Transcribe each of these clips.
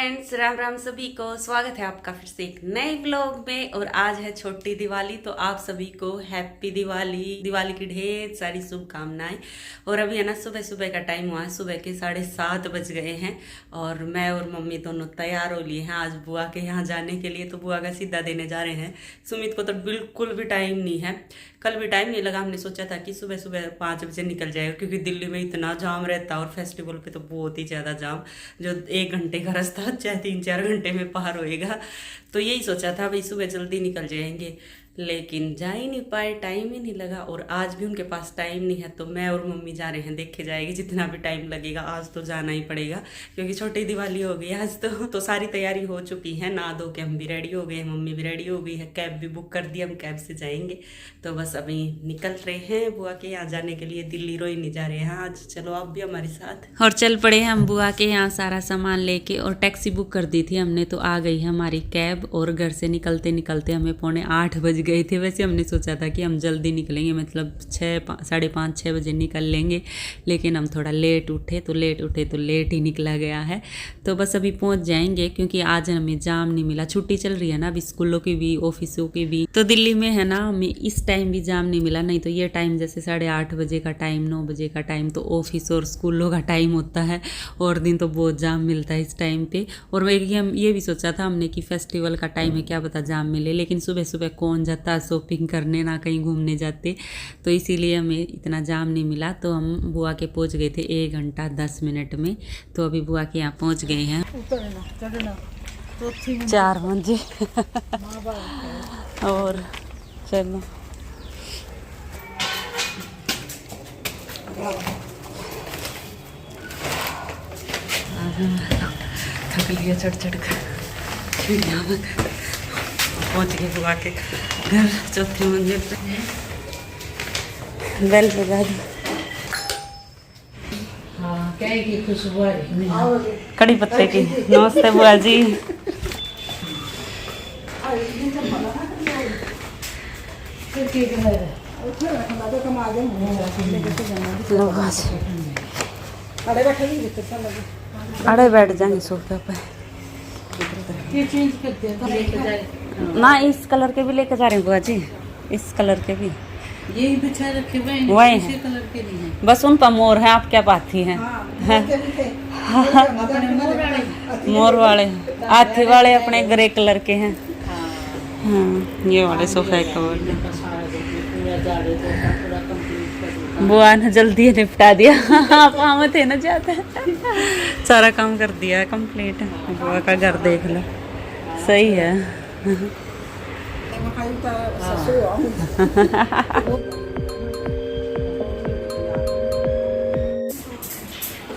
Friends, Ram Ram सभी को। स्वागत है आपका फिर से एक नए ब्लॉग में। और आज है छोटी दिवाली, तो आप सभी को हैप्पी दिवाली, दिवाली की ढेर सारी शुभकामनाएं। और अभी है ना सुबह सुबह का टाइम हुआ है, सुबह के 7:30 बज गए हैं और मैं और मम्मी दोनों तैयार हो लिए हैं आज बुआ के यहाँ जाने के लिए। तो बुआ का सीधा देने जा रहे हैं। सुमित को तो बिल्कुल भी टाइम नहीं है, कल भी टाइम नहीं लगा। हमने सोचा था कि सुबह सुबह 5 बजे निकल जाएगा, क्योंकि दिल्ली में इतना जाम रहता है और फेस्टिवल पे तो बहुत ही ज़्यादा जाम, जो 1 घंटे का रास्ता चाहे 3-4 घंटे में पार होएगा। तो यही सोचा था भाई सुबह जल्दी निकल जाएंगे, लेकिन जा ही नहीं पाए, टाइम ही नहीं लगा। और आज भी उनके पास टाइम नहीं है, तो मैं और मम्मी जा रहे हैं। देखे जाएगी जितना भी टाइम लगेगा, आज तो जाना ही पड़ेगा क्योंकि छोटी दिवाली हो गई आज तो सारी तैयारी हो चुकी है। नहा धो के हम भी रेडी हो गए हैं, मम्मी भी रेडी हो गई है, कैब भी बुक कर दी, हम कैब से जाएंगे। तो बस अभी निकल रहे हैं बुआ के यहाँ जाने के लिए। दिल्ली रोई नहीं जा रहे हैं आज, चलो आप भी हमारे साथ। और चल पड़े हम बुआ के यहाँ सारा सामान लेके, और टैक्सी बुक कर दी थी हमने, तो आ गई है हमारी कैब। और घर से निकलते निकलते हमें 7:45 बज गए थे। वैसे हमने सोचा था कि हम जल्दी निकलेंगे, मतलब 5:30-6 बजे निकल लेंगे, लेकिन हम थोड़ा लेट उठे तो लेट ही निकला गया है। तो बस अभी पहुंच जाएंगे, क्योंकि आज हमें जाम नहीं मिला। छुट्टी चल रही है ना अभी, स्कूलों की भी ऑफिसों की भी, तो दिल्ली में है ना हमें इस टाइम भी जाम नहीं मिला। नहीं तो ये टाइम जैसे 8:30 बजे का टाइम, 9 बजे का टाइम तो ऑफिस और स्कूलों का टाइम होता है, और दिन तो बहुत जाम मिलता है इस टाइम पे। और हम ये भी सोचा था हमने कि फेस्टिवल का टाइम है, क्या पता जाम मिले, लेकिन सुबह सुबह कौन जाता शॉपिंग करने, ना कहीं घूमने जाते, तो इसीलिए हमें इतना जाम नहीं मिला। तो हम बुआ के पहुंच गए थे 1 घंटा 10 मिनट में। तो अभी बुआ के यहाँ पहुंच गए हैं 4 बजे और चलो थक लिया चढ़ कर पहुंच गए बुआ के घर, 4थी मंजिल पे। बेल बजा दी, खुशबू कड़ी पत्ते की। नमस्ते बुआ जी। अड़े बैठ जाएंगे सोफे पे ना। इस कलर के भी लेके जा रहे हैं बुआ जी, इस कलर के भी यही बिछा रखे हुए हैं, वही इसी कलर के नहीं है। बस उन पर मोर है, आप क्या बात ही है। मोर वाले हाथी वाले अपने ग्रे कलर के हैं। हाँ, ये वाले सोफे कवर बुआ ने जल्दी निपटा दिया। आप वहाँ थे ना जाते, सारा काम कर दिया है कंप्लीट। बुआ का घर देख लो, सही है।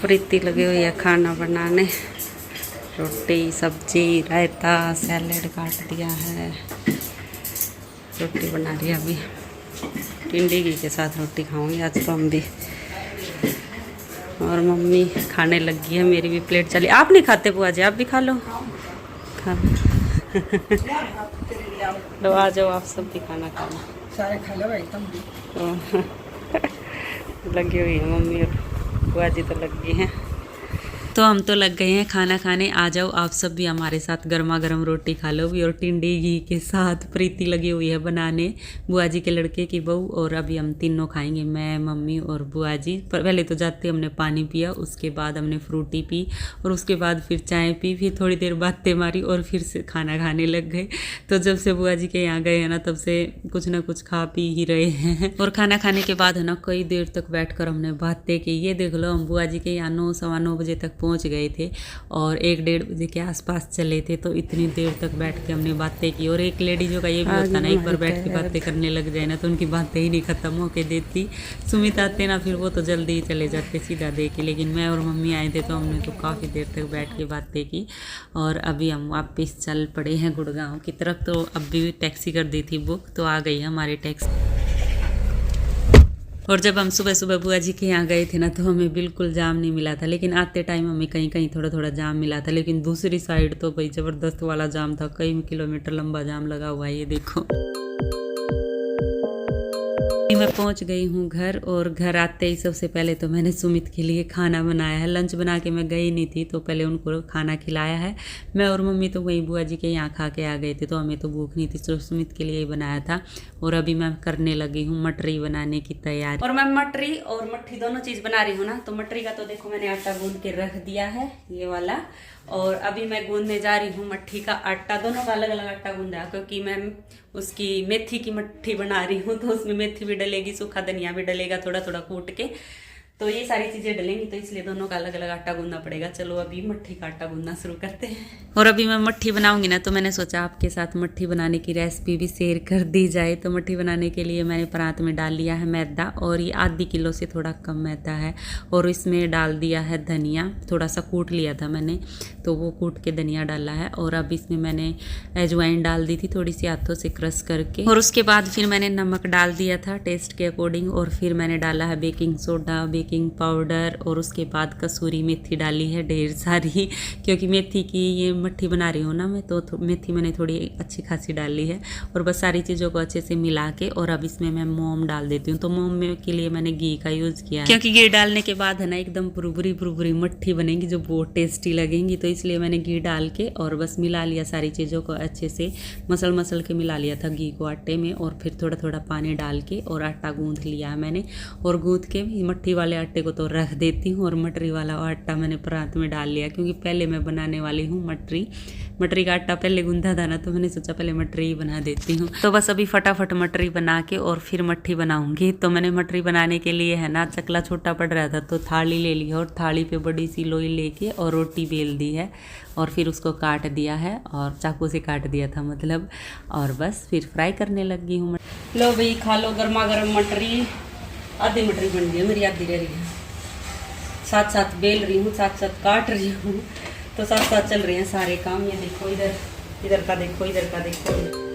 प्रीति लगी हुई है खाना बनाने, रोटी सब्जी रायता सैलेड काट दिया है, रोटी बना रही है अभी। टिंडी घी के साथ रोटी खाऊंगी आज तो हम भी। और मम्मी खाने लगी है, मेरी भी प्लेट चली। आप नहीं खाते बुआ जी, आप भी खा लो, खा लो। आ जाओ आप सब भी खाना खाना, सारे खा लो भाई तुम भी। लगी हुई है मम्मी और बुआ जी तो लगी हैं। तो हम तो लग गए हैं खाना खाने। आ जाओ आप सब भी हमारे साथ, गर्मा गर्म रोटी खा लो भी। और टिंडे घी के साथ प्रीति लगी हुई है बनाने, बुआ जी के लड़के की बहू। और अभी हम तीनों खाएंगे, मैं मम्मी और बुआ जी। पहले तो जाते हमने पानी पिया, उसके बाद हमने फ्रूटी पी, और उसके बाद फिर चाय पी, फिर थोड़ी देर बातें मारी और फिर से खाना खाने लग गए। तो जब से बुआ जी के यहाँ गए हैं ना, तब से कुछ ना कुछ खा पी ही रहे हैं। और खाना खाने के बाद है ना कई देर तक बैठ कर हमने बातें की। ये देख लो, हम बुआ जी के यहाँ 9-9:15 बजे तक पहुंच गए थे और 1-1:30 बजे के आसपास चले थे। तो इतनी देर तक बैठ के हमने बातें की। और एक लेडीजों का ये भी होता ना, एक बार बैठ के बातें करने लग जाए ना तो उनकी बातें ही नहीं खत्म होके देती। सुमित आते ना, फिर वो तो जल्दी ही चले जाते सीधा दे के, लेकिन मैं और मम्मी आए थे तो हमने तो काफ़ी देर तक बैठ के बातें की। और अभी हम वापस चल पड़े हैं गुड़गांव की तरफ। तो अभी टैक्सी कर दी थी बुक, तो आ गई है हमारी टैक्सी। और जब हम सुबह सुबह बुआ जी के यहाँ गए थे ना, तो हमें बिल्कुल जाम नहीं मिला था, लेकिन आते टाइम हमें कहीं कहीं थोड़ा थोड़ा जाम मिला था। लेकिन दूसरी साइड तो भाई ज़बरदस्त वाला जाम था, कई किलोमीटर लंबा जाम लगा हुआ है। ये देखो मैं पहुंच गई हूँ घर, और घर आते ही सबसे पहले तो मैंने सुमित के लिए खाना बनाया है। लंच बना के मैं गई नहीं थी, तो पहले उनको खाना खिलाया है। मैं और मम्मी तो वहीं बुआ जी के यहाँ खा के आ गए थे, तो हमें तो भूख नहीं थी, तो सुमित के लिए ही बनाया था। और अभी मैं करने लगी हूँ मटरी बनाने की तैयारी। और मैं मटरी और मट्ठी दोनों चीज़ बना रही हूँ ना। तो मटरी का तो देखो मैंने आटा गूंद के रख दिया है, ये वाला। और अभी मैं गूंदने जा रही हूँ मट्ठी का आटा। दोनों का अलग अलग आटा गूंदा, क्योंकि मैं उसकी मेथी की मट्ठी बना रही हूँ, तो उसमें मेथी भी डलेगी, सूखा धनिया भी डलेगा थोड़ा थोड़ा कूट के, तो ये सारी चीज़ें डलेंगी, तो इसलिए दोनों का अलग अलग आटा गूंदना पड़ेगा। चलो अभी मट्ठी का आटा गूंदना शुरू करते हैं। और अभी मैं मट्ठी बनाऊंगी ना, तो मैंने सोचा आपके साथ मट्ठी बनाने की रेसिपी भी शेयर कर दी जाए। तो मट्ठी बनाने के लिए मैंने परात में डाल लिया है मैदा, और ये आधी किलो से थोड़ा कम मैदा है। और इसमें डाल दिया है धनिया, थोड़ा सा कूट लिया था मैंने, तो वो कूट के धनिया डाला है। और अब इसमें मैंने अजवाइन डाल दी थी थोड़ी सी हाथों से क्रश करके। और उसके बाद फिर मैंने नमक डाल दिया था टेस्ट के अकॉर्डिंग। और फिर मैंने डाला है बेकिंग सोडा, बेकिंग पाउडर, और उसके बाद कसूरी मेथी डाली है ढेर सारी, क्योंकि मेथी की ये मट्ठी बना रही हूँ ना मैं, तो मेथी मैंने थोड़ी अच्छी खासी डाली है। और बस सारी चीज़ों को अच्छे से मिला के, और अब इसमें मैं मोम डाल देती हूँ। तो मोम में के लिए मैंने घी का यूज़ किया है, क्योंकि घी डालने के बाद है ना एकदम बुरबुरी बुरबुरी मट्ठी बनेगी, जो बहुत टेस्टी लगेंगी। तो इसलिए मैंने घी डाल के और बस मिला लिया सारी चीज़ों को अच्छे से, मसल के मिला लिया था घी को आटे में। और फिर थोड़ा थोड़ा पानी डाल के और आटा गूंथ लिया है मैंने। और गूंथ के मट्ठी वाले आटे को तो रख देती हूँ, और मटरी वाला आटा मैंने परात में डाल लिया, क्योंकि पहले मैं बनाने वाली हूँ मटरी का आटा पहले गूंथा था ना, तो मैंने सोचा पहले मटरी ही बना देती हूँ। तो बस अभी फटाफट मटरी बना के और फिर मट्ठी बनाऊंगी। तो मैंने मटरी बनाने के लिए है ना चकला छोटा पड़ रहा था, तो थाली ले ली है, और थाली पे बड़ी सी लोई लेके और रोटी बेल दी है, और फिर उसको काट दिया है, और चाकू से काट दिया था मतलब। और बस फिर फ्राई करने लगी हूँ। लो भाई खा लो गर्मा गर्म मटरी। आधी मटरी बन गई है मेरी, आधी रह रही है। साथ साथ बेल रही हूँ, साथ साथ काट रही हूँ, तो साथ साथ चल रहे हैं सारे काम। ये देखो, इधर का देखो, इधर का देखो।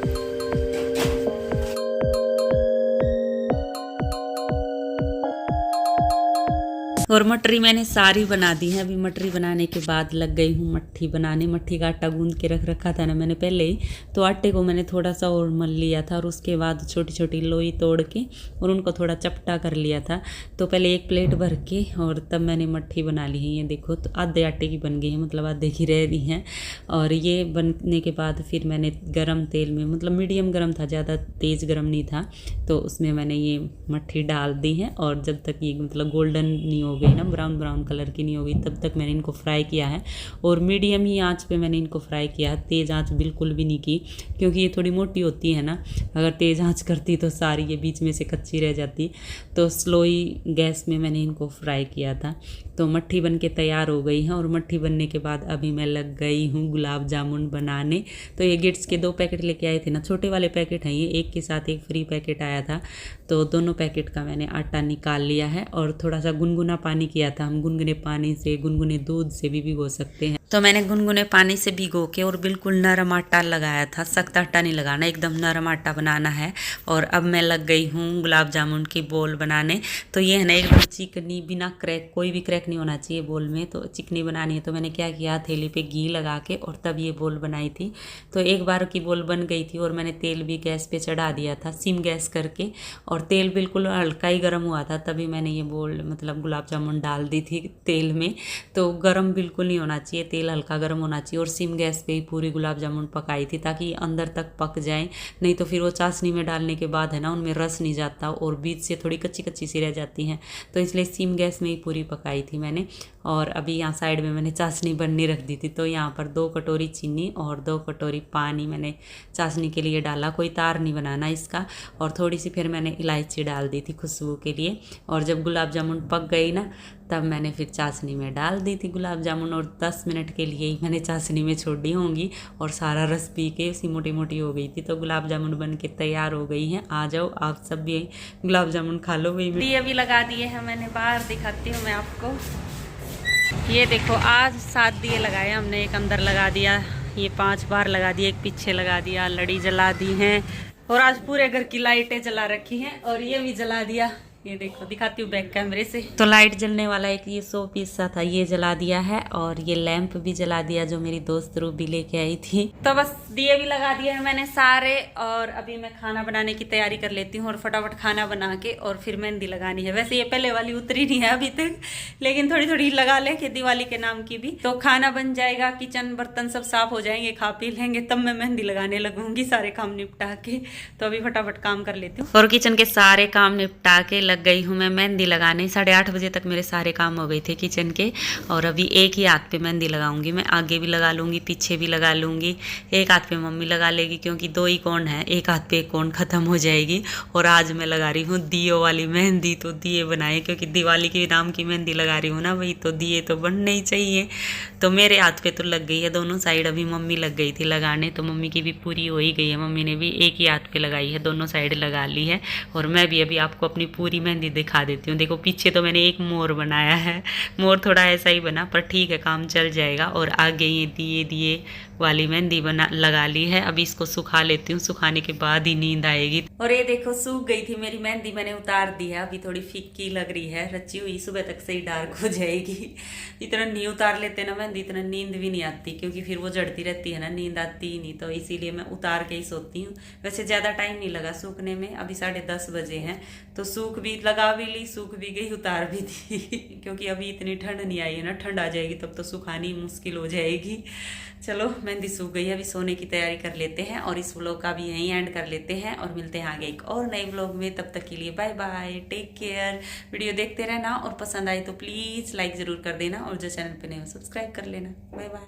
और मटरी मैंने सारी बना दी है। अभी मटरी बनाने के बाद लग गई हूँ मट्ठी बनाने। मट्ठी का आटा गूंद के रख रखा था ना मैंने पहले ही, तो आटे को मैंने थोड़ा सा और मल लिया था, और उसके बाद छोटी छोटी लोई तोड़ के और उनको थोड़ा चपटा कर लिया था। तो पहले एक प्लेट भर के और तब मैंने मट्ठी बना ली है। ये देखो, तो आधे आटे की बन गई है, मतलब आधे की रह रही हैं। और ये बनने के बाद फिर मैंने गरम तेल में, मतलब मीडियम गरम था, ज़्यादा तेज़ गरम नहीं था, तो उसमें मैंने ये मट्ठी डाल दी है। और जब तक ये मतलब गोल्डन नहीं हो गई ना, ब्राउन कलर की नहीं होगी, तब तक मैंने इनको फ्राई किया है। और मीडियम ही आंच पे मैंने इनको फ्राई किया है, तेज़ आंच बिल्कुल भी नहीं की, क्योंकि ये थोड़ी मोटी होती है ना, अगर तेज़ आंच करती तो सारी ये बीच में से कच्ची रह जाती। तो स्लो ही गैस में मैंने इनको फ्राई किया था। तो मट्ठी बन के तैयार हो गई है। और मट्ठी बनने के बाद अभी मैं लग गई हूँ गुलाब जामुन बनाने। तो ये गिट्स के 2 पैकेट लेके आए थे ना, छोटे वाले पैकेट हैं ये, एक के साथ एक फ्री पैकेट आया था। तो दोनों पैकेट का मैंने आटा निकाल लिया है, और थोड़ा सा गुनगुना पानी किया था। हम गुनगुने पानी से, गुनगुने दूध से भी भिगो सकते हैं। तो मैंने गुनगुने पानी से भिगो के और बिल्कुल नरम आटा लगाया था, सख्त आटा नहीं लगाना, एकदम नरम आटा बनाना है। और अब मैं लग गई हूँ गुलाब जामुन की बोल बनाने। तो ये है ना एकदम चिकनी, बिना क्रैक, कोई भी क्रैक नहीं होना चाहिए बोल में, तो चिकनी बनानी है। तो मैंने क्या किया, थैली पे घी लगा के और तब ये बोल बनाई थी। तो एक बार की बोल बन गई थी, और मैंने तेल भी गैस पे चढ़ा दिया था सिम गैस करके, और तेल बिल्कुल हल्का ही गर्म हुआ था, तभी मैंने ये बोल मतलब गुलाब जामुन डाल दी थी तेल में। तो गर्म बिल्कुल नहीं होना चाहिए, तेल हल्का गर्म होना चाहिए। और सिम गैस पे ही पूरी गुलाब जामुन पकाई थी, ताकि अंदर तक पक जाए, नहीं तो फिर वो चाशनी में डालने के बाद है ना उनमें रस नहीं जाता, और बीच से थोड़ी कच्ची कच्ची सी रह जाती हैं। तो इसलिए सिम गैस में ही पूरी पकाई थी मैंने। और अभी यहाँ साइड में मैंने चाशनी बननी रख दी थी। तो यहाँ पर 2 कटोरी चीनी और 2 कटोरी पानी मैंने चाशनी के लिए डाला, कोई तार नहीं बनाना इसका। और थोड़ी सी फिर मैंने इलायची डाल दी थी खुशबू के लिए। और जब गुलाब जामुन पक गई ना, तब मैंने फिर चाशनी में डाल दी थी गुलाब जामुन, और 10 मिनट के लिए ही मैंने चाशनी में छोड़ दी होंगी, और सारा रस पी के उसी मोटी मोटी हो गई थी। तो गुलाब जामुन बन के तैयार हो गई हैं। आ जाओ आप सब भी गुलाब जामुन खा लो। वही दिए भी लगा दिए हैं मैंने, बाहर दिखाती हूँ मैं आपको। ये देखो, आज 7 दिए लगाए हमने, एक अंदर लगा दिया, ये 5 बार लगा दिया, एक पीछे लगा दिया, लड़ी जला दी हैं। और आज पूरे घर की लाइटें जला रखी हैं, और ये भी जला दिया, ये देखो दिखाती हूँ बैक कैमरे से। तो लाइट जलने वाला एक ये 100 पीस सा था, ये जला दिया है और ये लैंप भी जला दिया जो मेरी दोस्त रूबी लेके आई थी। तो बस दिए भी लगा दिए हैं मैंने सारे और अभी मैं खाना बनाने की तैयारी कर लेती हूँ और फटाफट खाना बना के और फिर मेहंदी लगानी है। वैसे ये पहले वाली उतरी नहीं है अभी तक, लेकिन थोड़ी थोड़ी लगा ले कि दिवाली के नाम की भी। तो खाना बन जाएगा, किचन बर्तन सब साफ हो जाएंगे, खा पी लेंगे, तब मैं मेहंदी लगाने लगूंगी सारे काम निपटा के। तो अभी फटाफट काम कर लेती हूँ और किचन के सारे काम निपटा के लग गई हूँ मैं मेहंदी लगाने। 8:30 बजे तक मेरे सारे काम हो गए थे किचन के और अभी एक ही हाथ पे मेहंदी लगाऊंगी मैं। आगे भी लगा लूंगी, पीछे भी लगा लूंगी। एक हाथ पे मम्मी लगा लेगी क्योंकि 2 ही कोण है, एक हाथ पे एक कोण खत्म हो जाएगी। और आज मैं लगा रही हूँ दियों वाली मेहंदी, तो दिए बनाए क्योंकि दिवाली के नाम की मेहंदी लगा रही हूँ ना भाई, तो दिए तो बनने ही चाहिए। तो मेरे हाथ पे तो लग गई है दोनों साइड, अभी मम्मी लग गई थी लगाने, तो मम्मी की भी पूरी हो ही गई है। मम्मी ने भी एक ही हाथ पे लगाई है, दोनों साइड लगा ली है। और मैं भी अभी आपको अपनी पूरी मेहंदी दिखा देती हूँ। देखो पीछे तो मैंने एक मोर बनाया है, मोर थोड़ा ऐसा ही बना पर ठीक है, काम चल जाएगा। और आगे ये दिए वाली मेहंदी बना लगा ली है। अभी इसको सुखा लेती हूँ, सुखाने के बाद ही नींद आएगी। और ये देखो सूख गई थी मेरी मेहंदी, मैंने उतार दी है। अभी थोड़ी फीकी लग रही है, रची हुई, सुबह तक से ही डार्क हो जाएगी। इतना नहीं उतार लेते ना मेहंदी, इतना नींद भी नहीं आती क्योंकि फिर वो जड़ती रहती है ना, नींद आती ही नहीं। तो इसीलिए मैं उतार के ही सोती हूँ। वैसे ज़्यादा टाइम नहीं लगा सूखने में, अभी 10:30 बजे हैं। तो सूख भी लगा भी ली, सूख भी गई, उतार भी दी क्योंकि अभी इतनी ठंड नहीं आई है ना, ठंड आ जाएगी तब तो सुखानी मुश्किल हो जाएगी। चलो मेहंदी सूख गई है, अभी सोने की तैयारी कर लेते हैं और इस व्लॉग का भी यहीं एंड कर लेते हैं और मिलते हैं आगे एक और नए व्लॉग में। तब तक के लिए bye bye, take care. Video देखते रहना और पसंद आई तो प्लीज़ लाइक ज़रूर कर देना और जो चैनल पे नहीं हो सब्सक्राइब कर लेना। Bye bye.